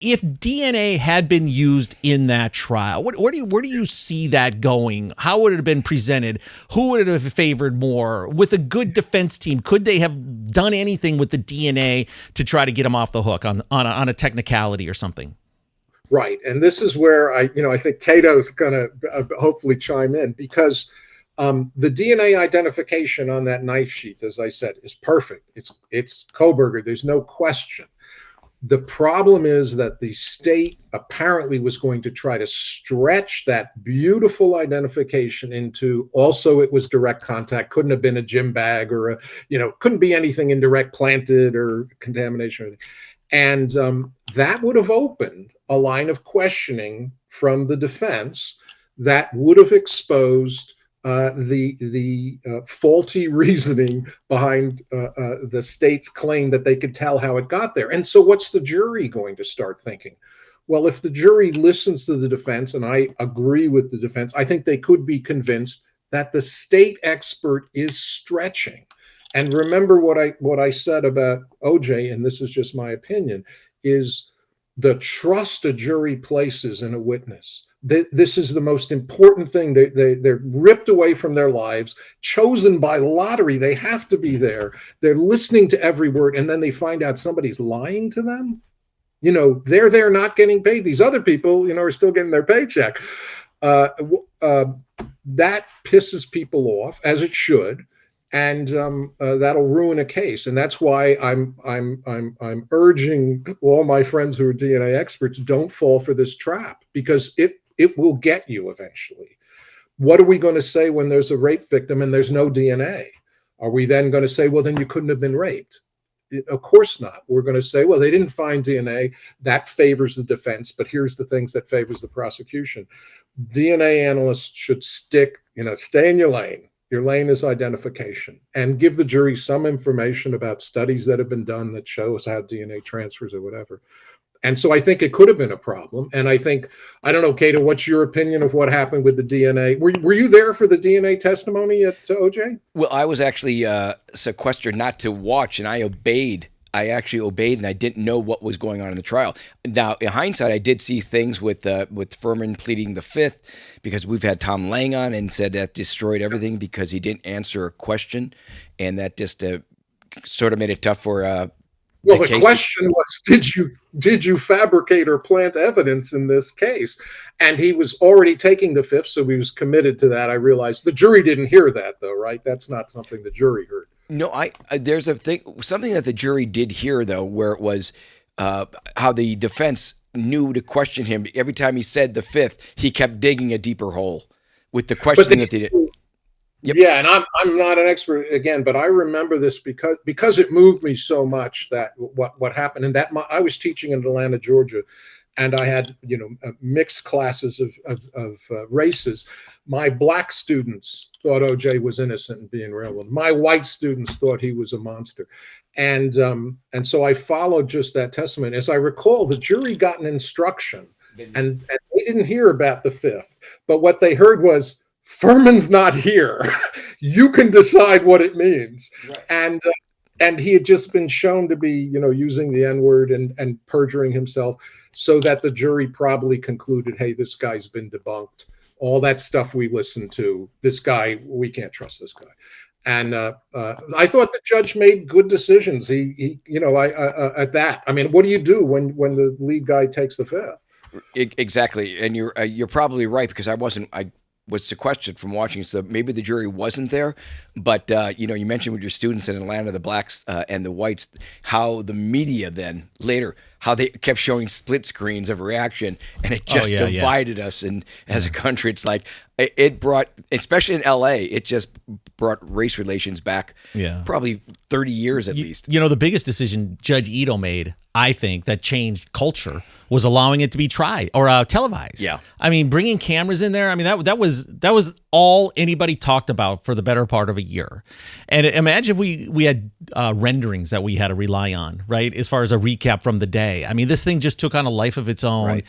if DNA had been used in that trial, where do you see that going? How would it have been presented? Who would it have favored more? With a good defense team, could they have done anything with the DNA to try to get him off the hook on a technicality or something? Right, and this is where I think Kato's going to hopefully chime in, because the DNA identification on that knife sheath, as I said, is perfect. It's Kohberger. There's no question. The problem is that the state apparently was going to try to stretch that beautiful identification into also it was direct contact, couldn't have been a gym bag or couldn't be anything indirect planted or contamination or anything. And that would have opened a line of questioning from the defense that would have exposed the faulty reasoning behind the state's claim that they could tell how it got there. And so what's the jury going to start thinking? Well, if the jury listens to the defense, and I agree with the defense, I think they could be convinced that the state expert is stretching. And remember what I said about OJ, and this is just my opinion, is the trust a jury places in a witness. This is the most important thing. They're ripped away from their lives, chosen by lottery. They have to be there. They're listening to every word, and then they find out somebody's lying to them. They're there not getting paid. These other people, are still getting their paycheck. That pisses people off, as it should. And that'll ruin a case, and that's why I'm urging all my friends who are DNA experts, don't fall for this trap, because it will get you eventually. What are we going to say when there's a rape victim and there's no DNA? Are we then going to say, well, then you couldn't have been raped? Of course not. We're going to say, well, they didn't find DNA. That favors the defense, but here's the things that favors the prosecution. DNA analysts should stay in your lane. Your lane is identification, and give the jury some information about studies that have been done that shows how DNA transfers or whatever. And so I think it could have been a problem. And I don't know, Kato, what's your opinion of what happened with the DNA? Were you there for the DNA testimony at OJ? Well, I was actually sequestered not to watch, and I actually obeyed, and I didn't know what was going on in the trial. Now, in hindsight, I did see things with Furman pleading the fifth, because we've had Tom Lang on and said that destroyed everything because he didn't answer a question, and that just sort of made it tough for. Well, the question was, did you fabricate or plant evidence in this case? And he was already taking the fifth, so he was committed to that. I realized the jury didn't hear that, though, right? That's not something the jury heard. No, there's something that the jury did hear, though, where it was how the defense knew to question him. Every time he said the fifth, he kept digging a deeper hole with the question that they did. Yep. Yeah, and I'm not an expert again, but I remember this because it moved me so much that what happened, and that I was teaching in Atlanta, Georgia, and I had mixed classes of races. My black students thought OJ was innocent and being railroaded. My white students thought he was a monster, and so I followed just that testimony. As I recall, the jury got an instruction, and they didn't hear about the fifth, but what they heard was, Furman's not here. You can decide what it means. Right. And he had just been shown to be, using the N-word and perjuring himself, so that the jury probably concluded, hey, this guy's been debunked. All that stuff we listened to, this guy, we can't trust this guy. And I thought the judge made good decisions. He at that. I mean, what do you do when the lead guy takes the fifth? Exactly, and you're probably right, because I was sequestered from watching, so maybe the jury wasn't there. But you mentioned with your students in Atlanta, the blacks and the whites, how the media then later, how they kept showing split screens of reaction, and it just divided us. And as a country, it's like it brought, especially in LA, it just brought race relations back. Probably 30 years at least. The biggest decision Judge Ito made, I think, that changed culture was allowing it to be tried or televised. Yeah, I mean, bringing cameras in there. I mean, that was all anybody talked about for the better part of a year. And imagine if we had renderings that we had to rely on, right, as far as a recap from the day. I mean, this thing just took on a life of its own. Right.